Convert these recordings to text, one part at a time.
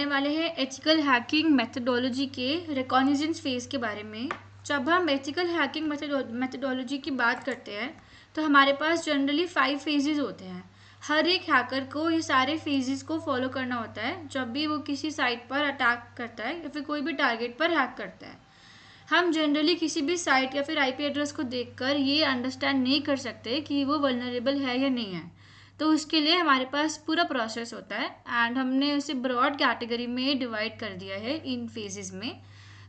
वाले हैं ethical hacking methodology के रिकॉग्निजेंस फेज के बारे में। जब हम एथिकल हैकिंग मेथडोलॉजी की बात करते हैं तो हमारे पास जनरली 5 फेजेस होते हैं। हर एक हैकर को ये सारे फेजेस को फॉलो करना होता है जब भी वो किसी साइट पर अटैक करता है या फिर कोई भी टारगेट पर हैक करता है। हम जनरली किसी भी साइट या फिर आईपी एड्रेस को देखकर ये अंडरस्टैंड नहीं कर सकते कि वो वल्नरेबल है या नहीं है। तो उसके लिए हमारे पास पूरा प्रोसेस होता है एंड हमने उसे ब्रॉड कैटेगरी में डिवाइड कर दिया है इन फेजेस में।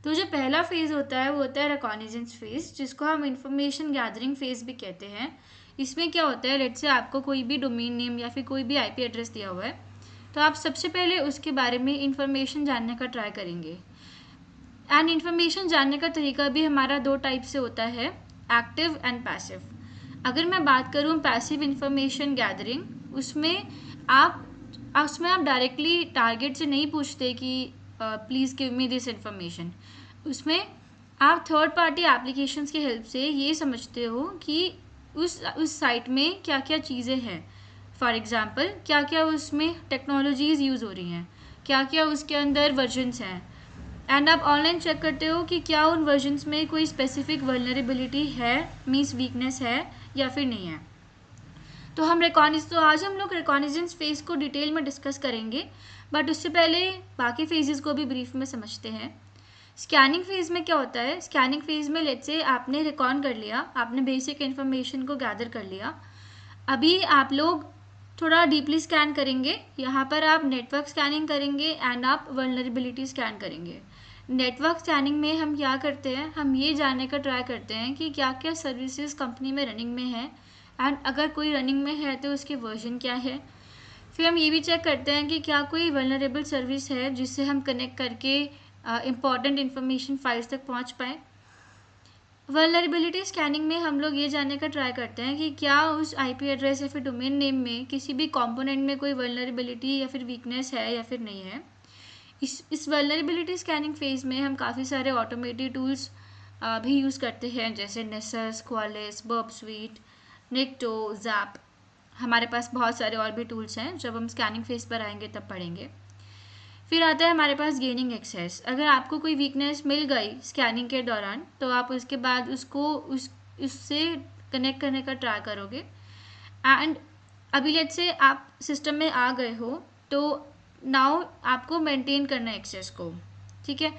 तो जो पहला फेज़ होता है वो होता है रिकॉग्निजेंस फेज़, जिसको हम इंफॉर्मेशन गैदरिंग फेज़ भी कहते हैं। इसमें क्या होता है, लेट्स से आपको कोई भी डोमेन नेम या फिर कोई भी आईपी एड्रेस दिया हुआ है, तो आप सबसे पहले उसके बारे में इंफॉर्मेशन जानने का ट्राई करेंगे। एंड इन्फॉर्मेशन जानने का तरीका भी हमारा 2 टाइप से होता है, एक्टिव एंड पैसिव। अगर मैं बात करूँ पैसिव इंफॉर्मेशन गैदरिंग, उसमें आप डायरेक्टली टारगेट से नहीं पूछते कि please give me this information. उसमें आप थर्ड पार्टी एप्लीकेशंस की हेल्प से ये समझते हो कि उस साइट में क्या क्या चीज़ें हैं। फॉर एग्ज़ाम्पल, क्या क्या उसमें टेक्नोलॉजीज़ यूज़ हो रही हैं, क्या क्या उसके अंदर वर्जन्स हैं। एंड आप ऑनलाइन चेक करते हो कि क्या उन वर्जन्स में कोई स्पेसिफिक वल्नरेबिलिटी है, मीन्स वीकनेस है या फिर नहीं है। तो आज हम लोग रिकॉग्निजेंस फेज़ को डिटेल में डिस्कस करेंगे, बट उससे पहले बाकी फेजेस को भी ब्रीफ में समझते हैं। स्कैनिंग फेज़ में क्या होता है, स्कैनिंग फेज़ में लेट्स से आपने रिकॉन कर लिया, आपने बेसिक इन्फॉर्मेशन को गैदर कर लिया। अभी आप लोग थोड़ा डीपली स्कैन करेंगे। यहाँ पर आप नेटवर्क स्कैनिंग करेंगे एंड आप वल्नरेबिलिटी स्कैन करेंगे। नेटवर्क स्कैनिंग में हम क्या करते हैं, हम ये जानने का ट्राई करते हैं कि क्या क्या सर्विसेज कंपनी में रनिंग में है एंड अगर कोई रनिंग में है तो उसके वर्जन क्या है। फिर हम ये भी चेक करते हैं कि क्या कोई वल्नरेबल सर्विस है जिससे हम कनेक्ट करके इम्पॉर्टेंट इन्फॉर्मेशन फाइल्स तक पहुँच पाएँ। वल्नरेबिलिटी स्कैनिंग में हम लोग ये जानने का ट्राई करते हैं कि क्या उस आईपी एड्रेस या फिर डोमेन नेम में किसी भी कंपोनेंट में कोई वल्नरेबिलिटी या फिर वीकनेस है या फिर नहीं है। इस वल्नरेबिलिटी स्कैनिंग फेज़ में हम काफ़ी सारे ऑटोमेटेड टूल्स भी यूज़ करते हैं, जैसे Nessus, Qualys, Burp Suite, Nikto, ZAP. हमारे पास बहुत सारे और भी टूल्स हैं, जब हम स्कैनिंग फेज़ पर आएंगे तब पढ़ेंगे। फिर आता है हमारे पास गेनिंग एक्सेस। अगर आपको कोई वीकनेस मिल गई स्कैनिंग के दौरान तो आप उसके बाद उससे कनेक्ट करने का ट्राई करोगे। एंड अभी लेट्स से आप सिस्टम में आ गए हो तो नाउ आपको मेंटेन करना है एक्सेस को, ठीक है।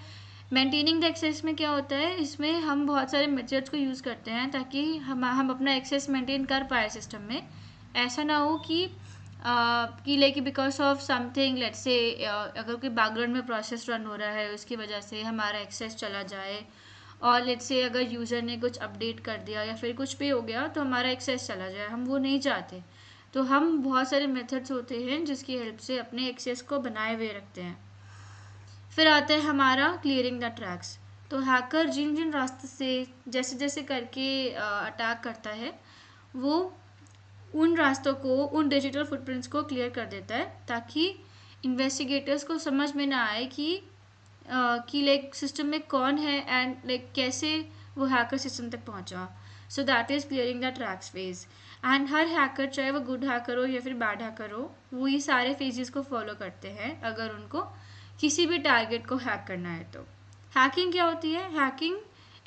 मेंटेनिंग द एक्सेस में क्या होता है, इसमें हम बहुत सारे मेथड्स को यूज़ करते हैं ताकि हम अपना एक्सेस मेंटेन कर पाए सिस्टम में। ऐसा ना हो कि like because of something, let's say अगर कोई बैकग्राउंड में प्रोसेस रन हो रहा है उसकी वजह से हमारा एक्सेस चला जाए, और लेट्स से अगर यूज़र ने कुछ अपडेट कर दिया या फिर कुछ भी हो गया तो हमारा एक्सेस चला जाए, हम वो नहीं चाहते। तो हम बहुत सारे मेथड्स होते हैं जिसकी हेल्प से अपने एक्सेस को बनाए हुए रखते हैं। फिर आता है हमारा क्लियरिंग द ट्रैक्स। तो हैकर जिन जिन रास्ते से जैसे जैसे करके अटैक करता है वो उन रास्तों को, उन डिजिटल फुटप्रिंट्स को क्लियर कर देता है ताकि इन्वेस्टिगेटर्स को समझ में ना आए कि लाइक सिस्टम में कौन है एंड लाइक कैसे वो हैकर सिस्टम तक पहुंचा। So that is clearing the tracks phase. And her hacker, चाहे वो गुड हैकर हो या फिर बैड हैकर हो, वो ये सारे फेजेस को फॉलो करते हैं अगर उनको किसी भी टारगेट को हैक करना है। तो हैकिंग क्या होती है, हैकिंग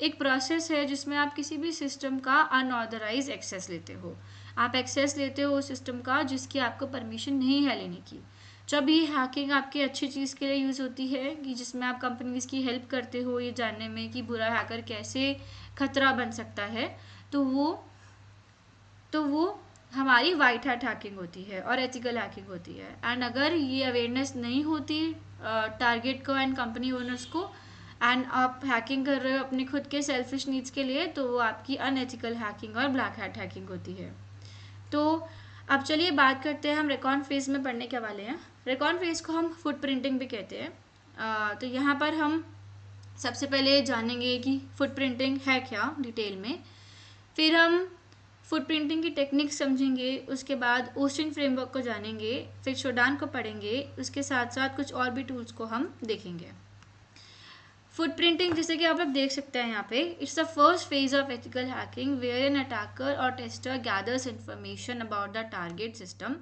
एक प्रोसेस है जिसमें आप किसी भी सिस्टम का अनऑथराइज एक्सेस लेते हो। आप एक्सेस लेते हो उस सिस्टम का जिसकी आपको परमिशन नहीं है लेने की। जब ये हैकिंग आपकी अच्छी चीज़ के लिए यूज़ होती है कि जिसमें आप कंपनीज की हेल्प करते हो ये जानने में कि बुरा हैकर कैसे खतरा बन सकता है, तो वो हमारी वाइट हैट हैकिंग होती है और एथिकल हैकिंग होती है। एंड अगर ये अवेयरनेस नहीं होती टारगेट को एंड कंपनी ओनर्स को, एंड आप हैकिंग कर रहे हो अपने खुद के सेल्फिश नीड्स के लिए, तो वो आपकी अनएथिकल हैकिंग और ब्लैक हैट हैकिंग होती है। तो अब चलिए बात करते हैं, हम रिकॉन फेज में पढ़ने के वाले हैं। रिकॉन फेज को हम फुटप्रिंटिंग भी कहते हैं। तो यहाँ पर हम सबसे पहले जानेंगे कि फुटप्रिंटिंग है क्या डिटेल में, फिर हम फुटप्रिंटिंग की टेक्निक समझेंगे, उसके बाद ओस्टिन फ्रेमवर्क को जानेंगे, फिर शोडान को पढ़ेंगे, उसके साथ साथ कुछ और भी टूल्स को हम देखेंगे। फुटप्रिंटिंग, जैसे कि आप लोग देख सकते हैं यहाँ पे, it's the first phase of ethical hacking where an attacker or tester gathers information about the target system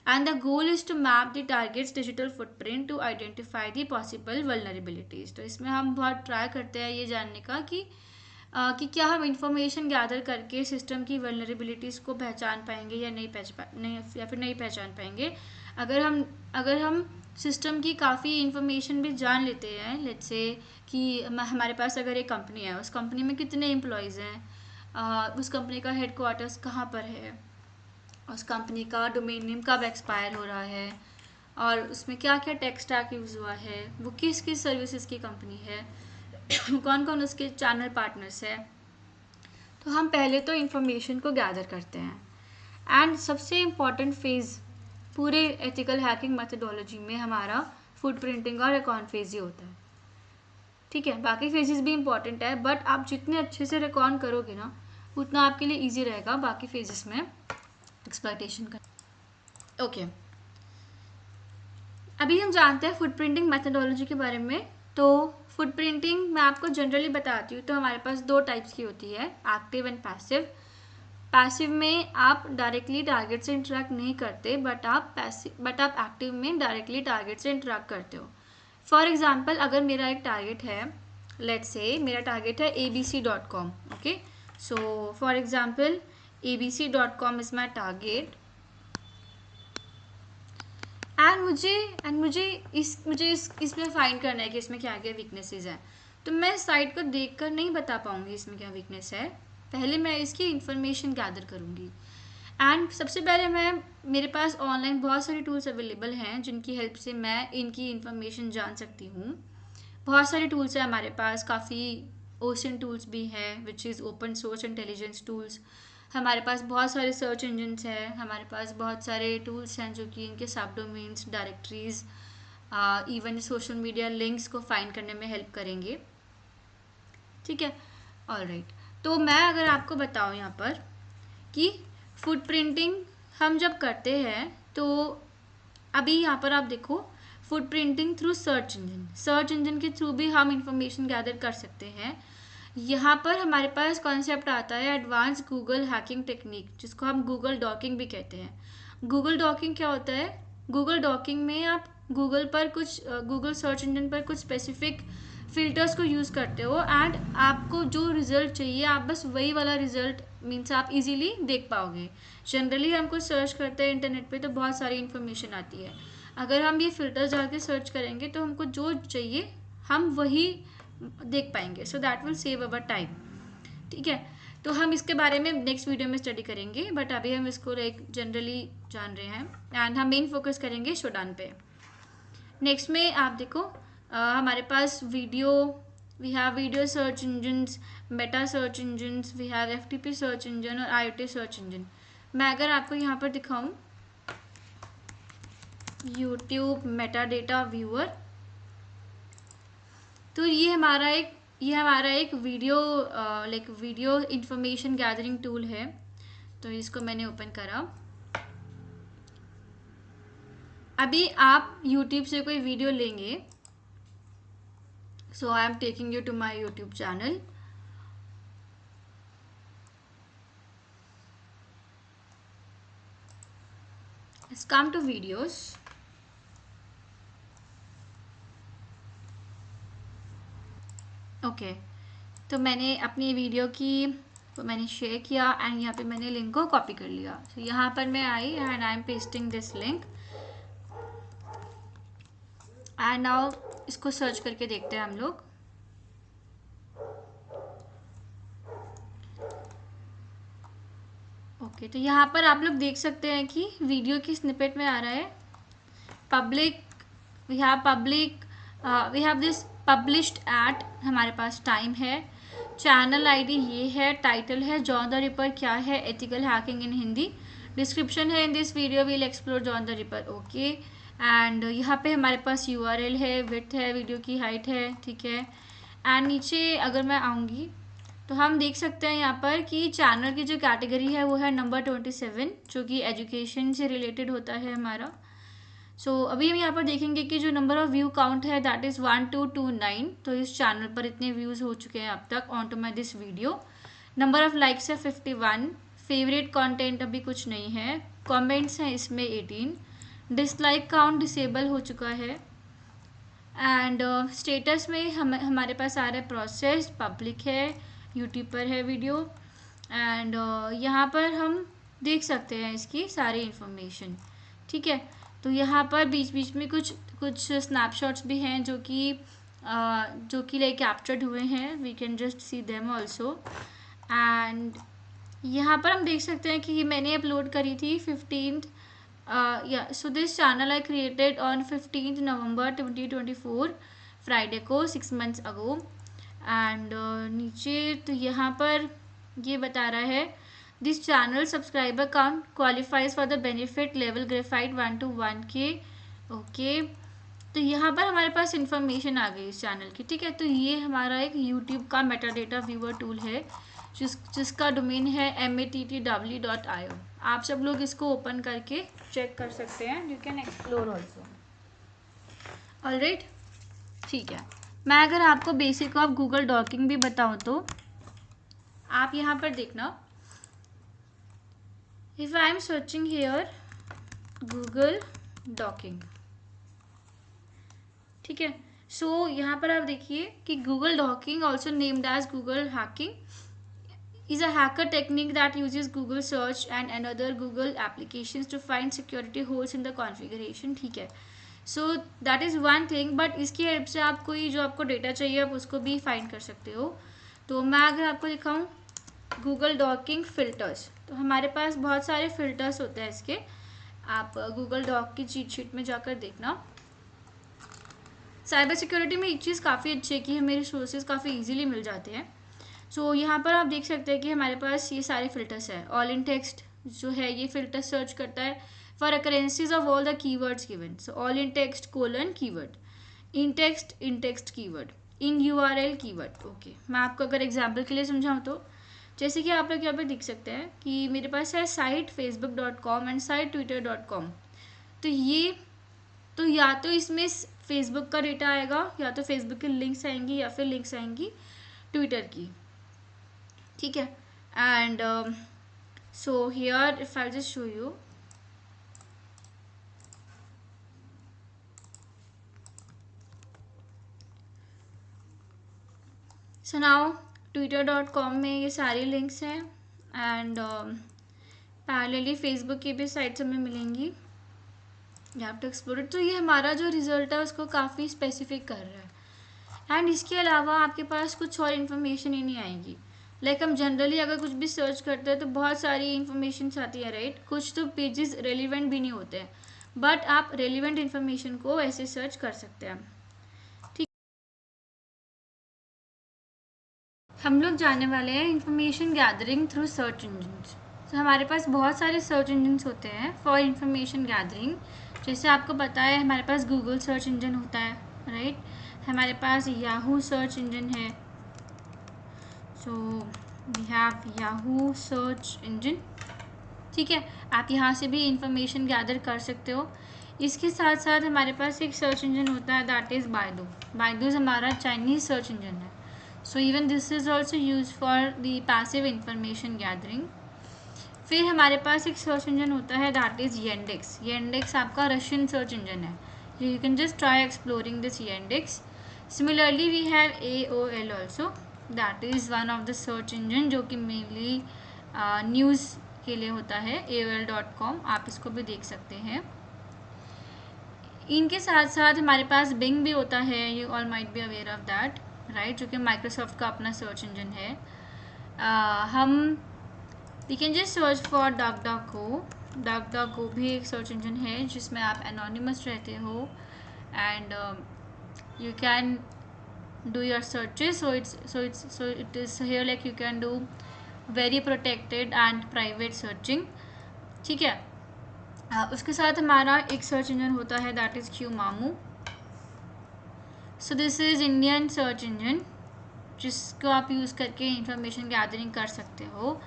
and the goal is to map the target's digital footprint to identify the possible vulnerabilities. तो इसमें हम बहुत try करते हैं ये जानने का कि क्या हम इंफॉर्मेशन गैदर करके सिस्टम की वल्नरेबिलिटीज़ को पहचान पाएंगे या नहीं पहचान पाएंगे। अगर हम सिस्टम की काफ़ी इंफॉर्मेशन भी जान लेते हैं, लेट्स से कि हमारे पास अगर एक कंपनी है, उस कंपनी में कितने एम्प्लॉयज़ हैं, उस कंपनी का हेडक्वार्टर्स कहाँ पर है, उस कंपनी का डोमेन नेम कब एक्सपायर हो रहा है, और उसमें क्या क्या टेक स्टैक यूज़ हुआ है, वो किस किस सर्विसेज की कंपनी है, कौन कौन उसके चैनल पार्टनर्स है। तो हम पहले तो इंफॉर्मेशन को गैदर करते हैं। एंड सबसे इम्पॉर्टेंट फेज़ पूरे एथिकल हैकिंग मेथडोलॉजी में हमारा फुटप्रिंटिंग और रिकॉन फेज़ ही होता है। ठीक है, बाकी फेजेस भी इम्पॉर्टेंट है, बट आप जितने अच्छे से रिकॉन करोगे ना, उतना आपके लिए ईजी रहेगा बाकी फेजेस में एक्सप्लॉयटेशन का। ओके, अभी हम जानते हैं फुटप्रिंटिंग मेथडोलॉजी के बारे में। तो फुटप्रिंटिंग मैं आपको जनरली बताती हूँ। तो हमारे पास दो टाइप्स की होती है, एक्टिव एंड पैसिव। पैसिव में आप डायरेक्टली टारगेट से इंटरेक्ट नहीं करते, बट आप एक्टिव में डायरेक्टली टारगेट से इंटरेक्ट करते हो। फॉर एग्जाम्पल, अगर मेरा एक टारगेट है, लेट्स से मेरा टारगेट है abc.com, okay. So for example abc.com is my target, and मुझे इसमें फाइंड करना है कि इसमें क्या क्या वीकनेसेस हैं। तो मैं साइट को देखकर नहीं बता पाऊंगी इसमें क्या वीकनेस है, पहले मैं इसकी इंफॉर्मेशन गैदर करूंगी। एंड सबसे पहले मेरे पास ऑनलाइन बहुत सारी टूल्स अवेलेबल हैं जिनकी हेल्प से मैं इनकी इंफॉर्मेशन जान सकती हूँ। बहुत सारे टूल्स हैं हमारे पास, काफ़ी ओशन टूल्स भी हैं which is open source intelligence tools. हमारे पास बहुत सारे सर्च इंजन्स हैं, हमारे पास बहुत सारे टूल्स हैं जो कि इनके सब domains, directories, even social media links को फाइंड करने में हेल्प करेंगे। ठीक है, ऑलराइट। तो मैं अगर आपको बताऊँ यहाँ पर कि फुटप्रिंटिंग हम जब करते हैं, तो अभी यहाँ पर आप देखो, फुटप्रिंटिंग थ्रू सर्च इंजन के थ्रू भी हम इंफॉर्मेशन गैदर कर सकते हैं। यहाँ पर हमारे पास कॉन्सेप्ट आता है एडवांस गूगल हैकिंग टेक्निक, जिसको हम गूगल डॉकिंग भी कहते हैं। गूगल डॉकिंग क्या होता है? गूगल डॉकिंग में आप गूगल सर्च इंजन पर कुछ स्पेसिफिक फिल्टर्स को यूज़ करते हो, एंड आपको जो रिज़ल्ट चाहिए आप बस वही वाला रिज़ल्ट मीन्स आप इजीली देख पाओगे। जनरली हम कुछ सर्च करते हैं इंटरनेट पे तो बहुत सारी इन्फॉर्मेशन आती है। अगर हम ये फिल्टर्स डाल के सर्च करेंगे तो हमको जो चाहिए हम वही देख पाएंगे। So that will save our time. ठीक है, तो हम इसके बारे में नेक्स्ट वीडियो में स्टडी करेंगे, बट अभी हम इसको लाइक जनरली जान रहे हैं, एंड हम मेन फोकस करेंगे शोडान पे। नेक्स्ट में आप देखो, हमारे पास we have video search engines, meta search engines, we have FTP search engine और IoT सर्च इंजन। मैं अगर आपको यहाँ पर दिखाऊं यूट्यूब मेटा डेटा व्यूअर, तो ये हमारा एक वीडियो इंफॉर्मेशन गैदरिंग टूल है। तो इसको मैंने ओपन करा। अभी आप यूट्यूब से कोई वीडियो लेंगे, so I am taking you to my YouTube channel. Let's come to videos. Okay, तो मैंने अपनी वीडियो को मैंने शेयर किया, एंड यहाँ पे मैंने लिंक को कॉपी कर लिया। तो यहाँ पर मैं I and I am pasting this link, and now इसको सर्च करके देखते हैं हम लोग। ओके, तो यहाँ पर आप लोग देख सकते हैं कि वीडियो की स्निपेट में आ रहा है public, we have this published at, हमारे पास टाइम है, चैनल आईडी ये है, टाइटल है जॉन द रिपर क्या है, ethical hacking in Hindi, description है in this video will explore John the Ripper. Okay, and यहाँ पे हमारे पास URL है, विड्थ है, वीडियो की हाइट है। ठीक है, एंड नीचे अगर मैं आऊँगी तो हम देख सकते हैं यहाँ पर कि चैनल की जो कैटेगरी है वो है नंबर 27, जो कि एजुकेशन से रिलेटेड होता है हमारा। सो अभी हम यहाँ पर देखेंगे कि जो नंबर ऑफ व्यू काउंट है दैट इज़ 1229। तो इस चैनल पर इतने व्यूज़ हो चुके हैं अब तक on to my this video. Number of likes है 51, फेवरेट कंटेंट अभी कुछ नहीं है, कमेंट्स हैं इसमें 18, डिसलाइक काउंट डिसेबल हो चुका है। एंड स्टेटस में हमारे पास आ रहा है प्रोसेस, पब्लिक है, यूट्यूब पर है वीडियो। एंड यहाँ पर हम देख सकते हैं इसकी सारी इन्फॉर्मेशन। ठीक है, तो यहाँ पर बीच बीच में कुछ कुछ स्नैपशॉट्स भी हैं जो कि लाइक कैप्चर्ड हुए हैं, we can just see them also. And यहाँ पर हम देख सकते हैं कि ये मैंने अपलोड करी थी 15th so this channel I created on 15th November 2024 Friday को 6 months अगो। एंड नीचे तो यहाँ पर ये बता रहा है this channel subscriber count qualifies for the benefit level graphite 1 to 1K। Okay, तो यहाँ पर हमारे पास इंफॉर्मेशन आ गई इस चैनल की। ठीक है, तो ये हमारा एक यूट्यूब का मेटाडेटा व्यूअर टूल है जिसका डोमेन है mattw.io। आप सब लोग इसको ओपन करके चेक कर सकते हैं, you can explore also. Alright, ठीक है, मैं अगर आपको बेसिक ऑफ गूगल डॉकिंग भी बताऊँ तो आप यहाँ पर देखना, if I am searching here Google dorking. ठीक है, सो यहाँ पर आप देखिए कि Google dorking also named as Google hacking is a hacker technique that uses Google search and another Google applications to find security holes in the configuration। ठीक है, so that is one thing, but इसकी help से आप कोई जो आपको data चाहिए आप उसको भी फाइंड कर सकते हो। तो मैं अगर आपको दिखाऊं गूगल डॉकिंग फिल्टर्स, तो हमारे पास बहुत सारे फिल्टर्स होते हैं इसके। आप गूगल डॉक की चीट शीट में जाकर देखना। साइबर सिक्योरिटी में एक चीज़ काफ़ी अच्छी है कि हमें रिसोर्सेज काफ़ी ईजिली मिल जाते हैं। सो यहाँ पर आप देख सकते हैं कि हमारे पास ये सारे फिल्टर्स हैं। ऑल इन टेक्स्ट जो है ये फिल्टर सर्च करता है for occurrences of all the keywords given. So all in text colon keyword, in text keyword, in URL keyword. Okay, मैं आपको अगर एग्जाम्पल के लिए समझाऊँ तो जैसे कि आप लोग यहाँ पर देख सकते हैं कि मेरे पास है site facebook.com and site twitter.com। तो या तो इसमें फेसबुक का डेटा आएगा, या तो फेसबुक की लिंक्स आएंगी, या फिर लिंक्स आएंगी ट्विटर की। ठीक है, and so here if I just show you, so now twitter.com में ये सारी लिंक्स हैं एंड पैरेलली फेसबुक की भी साइट्स हमें मिलेंगी, you have to explore it. तो ये हमारा जो रिजल्ट है उसको काफ़ी स्पेसिफिक कर रहा है। एंड इसके अलावा आपके पास कुछ और इन्फॉर्मेशन ही नहीं आएगी। लाइक हम जनरली अगर कुछ भी सर्च करते हैं तो बहुत सारी इन्फॉर्मेशन आती है, राइट। कुछ तो पेजेस रेलिवेंट भी नहीं होते हैं, बट आप रेलिवेंट इन्फॉर्मेशन को ऐसे सर्च कर सकते हैं। ठीक, हम लोग जाने वाले हैं information gathering through search engines. तो हमारे पास बहुत सारे सर्च इंजिन्स होते हैं फॉर इन्फॉर्मेशन गैदरिंग। जैसे आपको पता है हमारे पास गूगल सर्च इंजन होता है, राइट। हमारे पास याहू सर्च इंजन है, so we have Yahoo search engine. ठीक है, आप यहाँ से भी इंफॉर्मेशन गैदर कर सकते हो। इसके साथ साथ हमारे पास एक सर्च इंजन होता है दैट इज़ बायडू। बायडू हमारा चाइनीज़ सर्च इंजन है, so even this is also use for the passive information gathering. फिर हमारे पास एक सर्च इंजन होता है दैट इज़ येंडेक्स। येंडेक्स आपका रशियन सर्च इंजन है, you can just try exploring this Yandex. Similarly we have AOL also, that is one of the search engine जो कि मेनली न्यूज़ के लिए होता है। AOL.com, आप इसको भी देख सकते हैं। इनके साथ साथ हमारे पास बिंग भी होता है, you all might be aware of that, right, जो कि माइक्रोसॉफ्ट का अपना सर्च इंजन है। हम we can just search for duck भी एक सर्च इंजन है जिसमें आप एनोनिमस रहते हो and you can do your searches, so it is here like you can do very protected and private searching। ठीक है, उसके साथ हमारा एक सर्च इंजन होता है that is QMamu। So this is Indian search engine जिसको आप यूज़ करके इंफॉर्मेशन गैदरिंग कर सकते हो।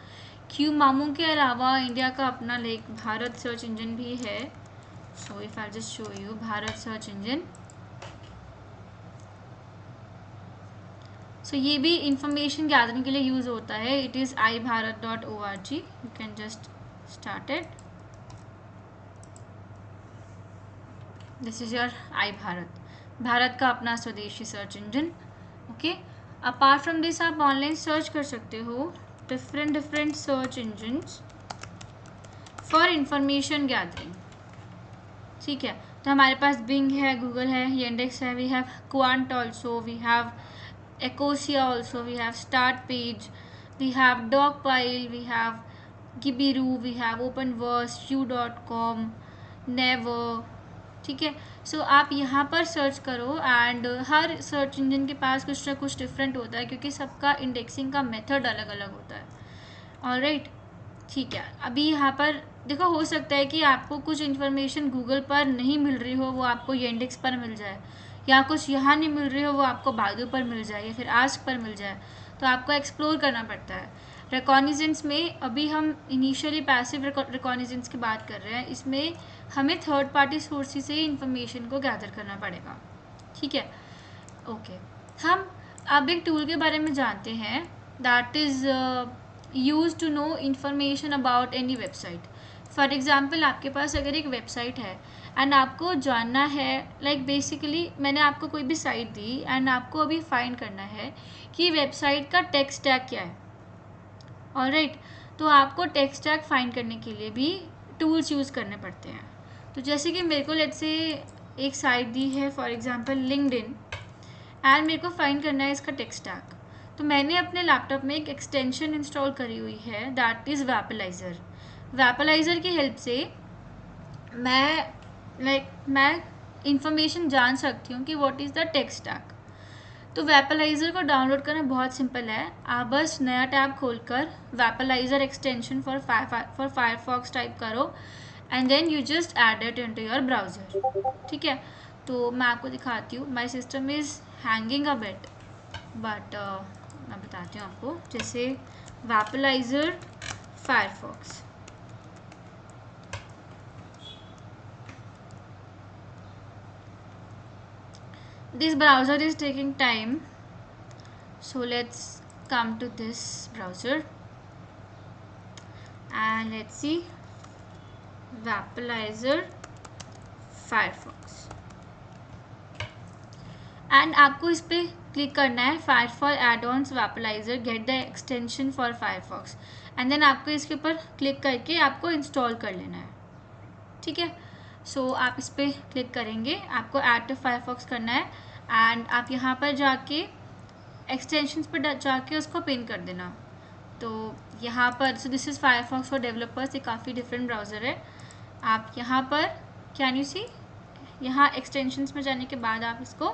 QMamu के अलावा इंडिया का अपना लाइक भारत सर्च इंजन भी है। So if I just show you Bharat search engine, so ये भी इंफॉर्मेशन गैदरिंग के लिए यूज़ होता है। It is iBharat.org, you can just start it. This is your I Bharat, Bharat का अपना स्वदेशी search engine. Okay, apart from this आप ऑनलाइन सर्च कर सकते हो different search engines for information gathering. ठीक है, तो हमारे पास बिंग है, गूगल है, येंडेक्स है, we have Qwant also, we have Ecosia also, we have start page, we have Dogpile, we have Gibiru, we have Openverse, u.com, Naver. ठीक है, सो आप यहाँ पर सर्च करो एंड हर सर्च इंजन के पास कुछ ना कुछ डिफरेंट होता है क्योंकि सबका इंडेक्सिंग का मेथड अलग अलग होता है। ऑलराइट, ठीक है, अभी यहाँ पर देखो, हो सकता है कि आपको कुछ इन्फॉर्मेशन गूगल पर नहीं मिल रही हो, वो आपको येंडेक्स पर मिल जाए, या कुछ यहाँ नहीं मिल रही हो वो आपको बाइडू पर मिल जाए या फिर आस्क पर मिल जाए, तो आपको एक्सप्लोर करना पड़ता है। रिकॉग्निजेंस में अभी हम इनिशियली पैसिव रिकॉग्निजेंस की बात कर रहे हैं, इसमें हमें थर्ड पार्टी सोर्सेज से इन्फॉर्मेशन को गैदर करना पड़ेगा। ठीक है, ओके, हम अब एक टूल के बारे में जानते हैं that is use to know information about any website. For example, आपके पास अगर एक वेबसाइट है एंड आपको जानना है, लाइक बेसिकली मैंने आपको कोई भी साइट दी एंड आपको अभी फाइंड करना है कि वेबसाइट का टेक स्टैक क्या है। ऑलराइट, तो आपको टेक स्टैक फाइंड करने के लिए भी टूल्स यूज़ करने पड़ते हैं। तो जैसे कि मेरे को लेट्स से एक साइट दी है फॉर एग्जांपल लिंक्डइन एंड मेरे को फाइंड करना है इसका टेक स्टैक, तो मैंने अपने लैपटॉप में एक एक्सटेंशन इंस्टॉल करी हुई है दैट इज़ वैपलाइज़र। वैपलाइज़र की हेल्प से मैं इंफॉर्मेशन जान सकती हूँ कि what is the tech stack. तो वैपलाइज़र को डाउनलोड करना बहुत सिंपल है, आप बस नया टैब खोलकर Wappalyzer extension for Firefox type करो and then you just add it into your browser. ठीक है, तो मैं आपको दिखाती हूँ, my system is hanging a bit but मैं बताती हूँ आपको। जैसे Wappalyzer Firefox, this browser is taking time, so let's come to this browser and let's see Vaporizer Firefox and आपको इस पर क्लिक करना है Firefox add ons Wappalyzer get the extension for Firefox and then आपको इसके ऊपर क्लिक करके आपको इंस्टॉल कर लेना है। ठीक है, सो आप इस पर क्लिक करेंगे, आपको ऐड टू फायरफॉक्स करना है एंड आप यहाँ पर जाके एक्सटेंशंस पर जाके उसको पिन कर देना। तो यहाँ पर so this is Firefox for developers, ये काफ़ी डिफरेंट ब्राउज़र है। आप यहाँ पर कैन यू सी, यहाँ एक्सटेंशंस में जाने के बाद आप इसको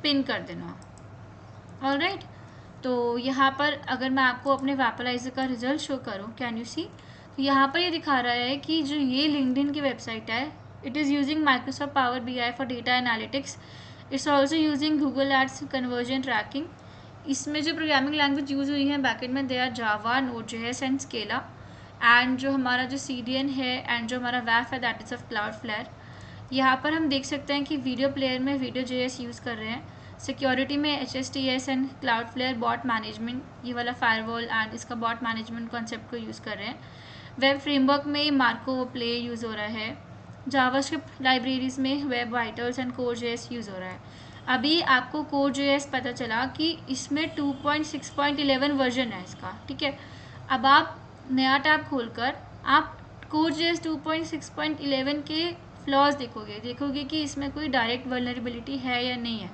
पिन कर देना। ऑलराइट, तो यहाँ पर अगर मैं आपको अपने वैपलाइज़र का रिजल्ट शो करूँ, कैन यू सी, तो यहाँ पर ये दिखा रहा है कि जो ये लिंक्डइन की वेबसाइट है, it is using Microsoft power BI for data analytics, it's also using Google ads conversion tracking. इसमें जो प्रोग्रामिंग लैंग्वेज यूज़ हुई है बैकएंड में, दे आर जावा, नोड.js एंड स्केला, एंड जो हमारा जो CDN है एंड जो हमारा वैफ है दैट इज़ ऑफ क्लाउडफ्लेयर। यहाँ पर हम देख सकते हैं कि वीडियो प्लेयर में Video.js यूज़ कर रहे हैं, सिक्योरिटी में HSTS and Cloudflare bot management, ये वाला फायरवॉल एंड इसका बॉट मैनेजमेंट कॉन्सेप्ट को यूज़ कर रहे हैं। वेब फ्रेमवर्क में मार्को प्ले यूज़ हो रहा है। जावास्क्रिप्ट लाइब्रेरीज़ में web vitals and Core.js use हो रहा है। अभी आपको Core.js पता चला कि इसमें 2.6.11 वर्जन है इसका। ठीक है, अब आप नया टैब खोलकर आप Core.js 2.6.11 के फ्लॉज देखोगे कि इसमें कोई डायरेक्ट वल्नरेबिलिटी है या नहीं है।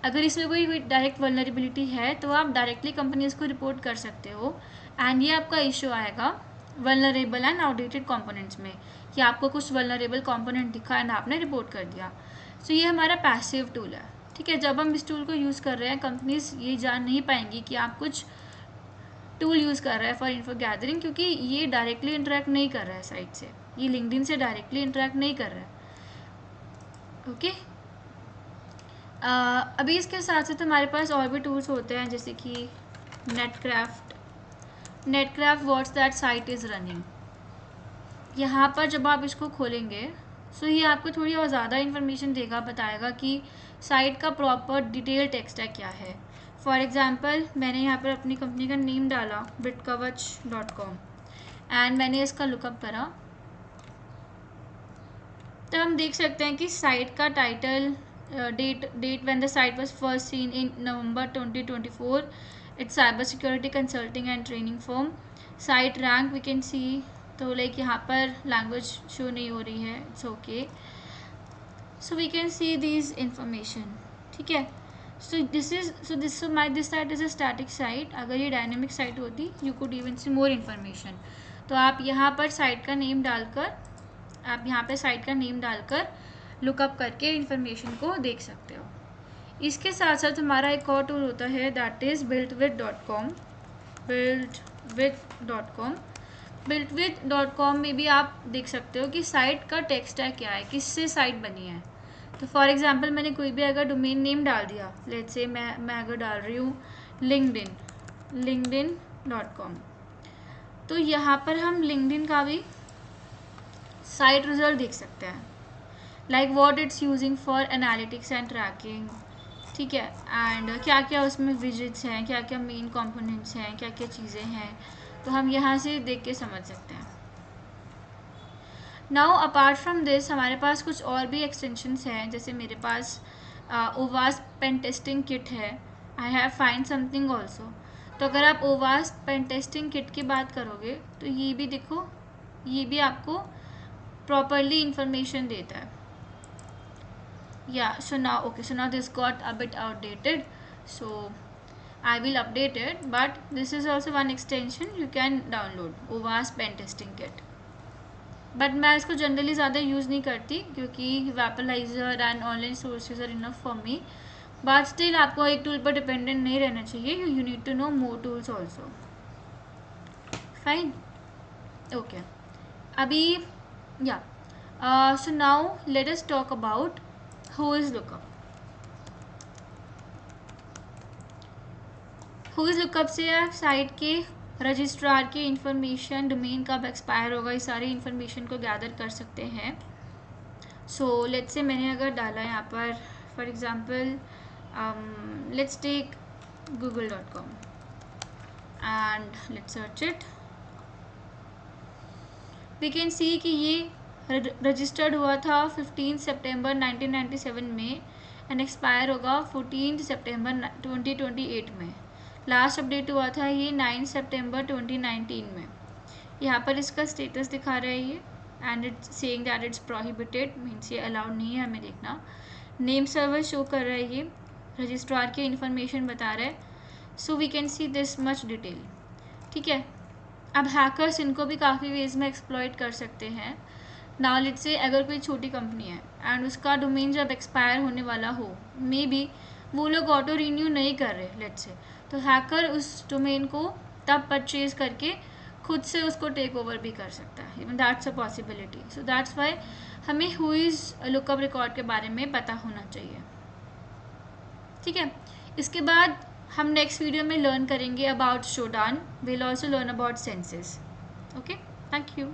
अगर इसमें कोई डायरेक्ट वल्नरेबिलिटी है तो आप डायरेक्टली कंपनीज को रिपोर्ट कर सकते हो एंड ये आपका इशू आएगा वल्नरेबल एंड आउटडेटेड कंपोनेंट्स में, कि आपको कुछ वल्नरेबल कंपोनेंट दिखा एंड आपने रिपोर्ट कर दिया। सो ये हमारा पैसिव टूल है। ठीक है, जब हम इस टूल को यूज़ कर रहे हैं, कंपनीज ये जान नहीं पाएंगी कि आप कुछ टूल यूज़ कर रहा है फॉर इन्फो गैदरिंग, क्योंकि ये डायरेक्टली इंटरेक्ट नहीं कर रहा है साइट से, ये लिंक्डइन से डायरेक्टली इंटरेक्ट नहीं कर रहा है। ओके, अभी इसके साथ साथ हमारे पास और भी टूल्स होते हैं जैसे कि Netcraft what's that site is running. यहाँ पर जब आप इसको खोलेंगे सो ये आपको थोड़ी और ज़्यादा इन्फॉर्मेशन देगा, बताएगा कि साइट का प्रॉपर डिटेल टेक्स्ट है क्या है। फॉर एग्ज़ाम्पल, मैंने यहाँ पर अपनी कंपनी का नेम डाला bitkavach.com एंड मैंने इसका लुकअप करा तो हम देख सकते हैं कि साइट का title, date when the site was first seen in November 2024, it's cyber security consulting and training firm. Site rank we can see, तो लाइक यहाँ पर लैंग्वेज शो नहीं हो रही है, it's okay. So we can see this information, ठीक है। This site is a static site. अगर ये डायनेमिक साइट होती you could even see more information. तो आप यहाँ पर साइट का नेम डालकर लुकअप करके इन्फॉर्मेशन को देख सकते हो। इसके साथ साथ हमारा एक और टूल होता है, दैट इज़ builtwith.com। builtwith.com में भी आप देख सकते हो कि साइट का टेक स्टैक क्या है, किससे साइट बनी है। तो फॉर एग्जांपल मैंने कोई भी अगर डोमेन नेम डाल दिया, लेट्स से मैं अगर डाल रही हूँ linkedin.com, तो यहाँ पर हम लिंक्डइन का भी साइट रिजल्ट देख सकते हैं, like what it's using for analytics and tracking, ठीक है। एंड क्या क्या उसमें विजिट्स हैं, क्या क्या मेन कंपोनेंट्स हैं, क्या क्या चीज़ें हैं, तो हम यहाँ से देख के समझ सकते हैं। नाउ अपार्ट फ्रॉम दिस हमारे पास कुछ और भी एक्सटेंशंस हैं, जैसे मेरे पास ओवास पेन टेस्टिंग किट है, I have find something also. तो अगर आप ओवास पेन टेस्टिंग किट की बात करोगे तो ये भी देखो, ये भी आपको प्रॉपरली इंफॉर्मेशन देता है। So now this got a bit outdated, so I will update it, but this is also one extension you can download, OWASP pen testing kit। But मैं इसको जनरली ज़्यादा यूज़ नहीं करती क्योंकि Wappalyzer and online sources are enough for me, but still आपको एक tool पर dependent नहीं रहना चाहिए, you need to know more tools also. Fine, okay. अभी so now let us talk about Whois lookup। Whois lookup से आप site के रजिस्ट्रार की इंफॉर्मेशन, डोमेन कब एक्सपायर होगा, इस सारी इंफॉर्मेशन को गैदर कर सकते हैं। सो लेट्स से मैंने अगर डाला है यहाँ पर for example let's take google.com and let's search it. We can see कि ये रजिस्टर्ड हुआ था 15 सितंबर 1997 में एंड एक्सपायर होगा 14 सितंबर 2028 में। लास्ट अपडेट हुआ था ये 9 सितंबर 2019 में। यहाँ पर इसका स्टेटस दिखा रहा है ये, and it's saying that it's prohibited, means ये अलाउड नहीं है हमें देखना। नेम सर्वर शो कर रहा है, ये रजिस्ट्रार की इन्फॉर्मेशन बता रहा है। So we can see this much detail, ठीक है। अब हैकर्स इनको भी काफ़ी वेज में एक्सप्लॉइट कर सकते हैं। नाउ लेट्स से अगर कोई छोटी कंपनी है एंड उसका डोमेन जब एक्सपायर होने वाला हो, मे बी वो लोग ऑटो रीन्यू नहीं कर रहे लेट्स से, तो हैकर उस डोमेन को तब परचेज करके खुद से उसको टेक ओवर भी कर सकता है, even that's a possibility. So that's why हमें हुईज लुकअप रिकॉर्ड के बारे में पता होना चाहिए, ठीक है। इसके बाद हम नेक्स्ट वीडियो में लर्न करेंगे about शोडान, will also learn about senses. Okay, thank you.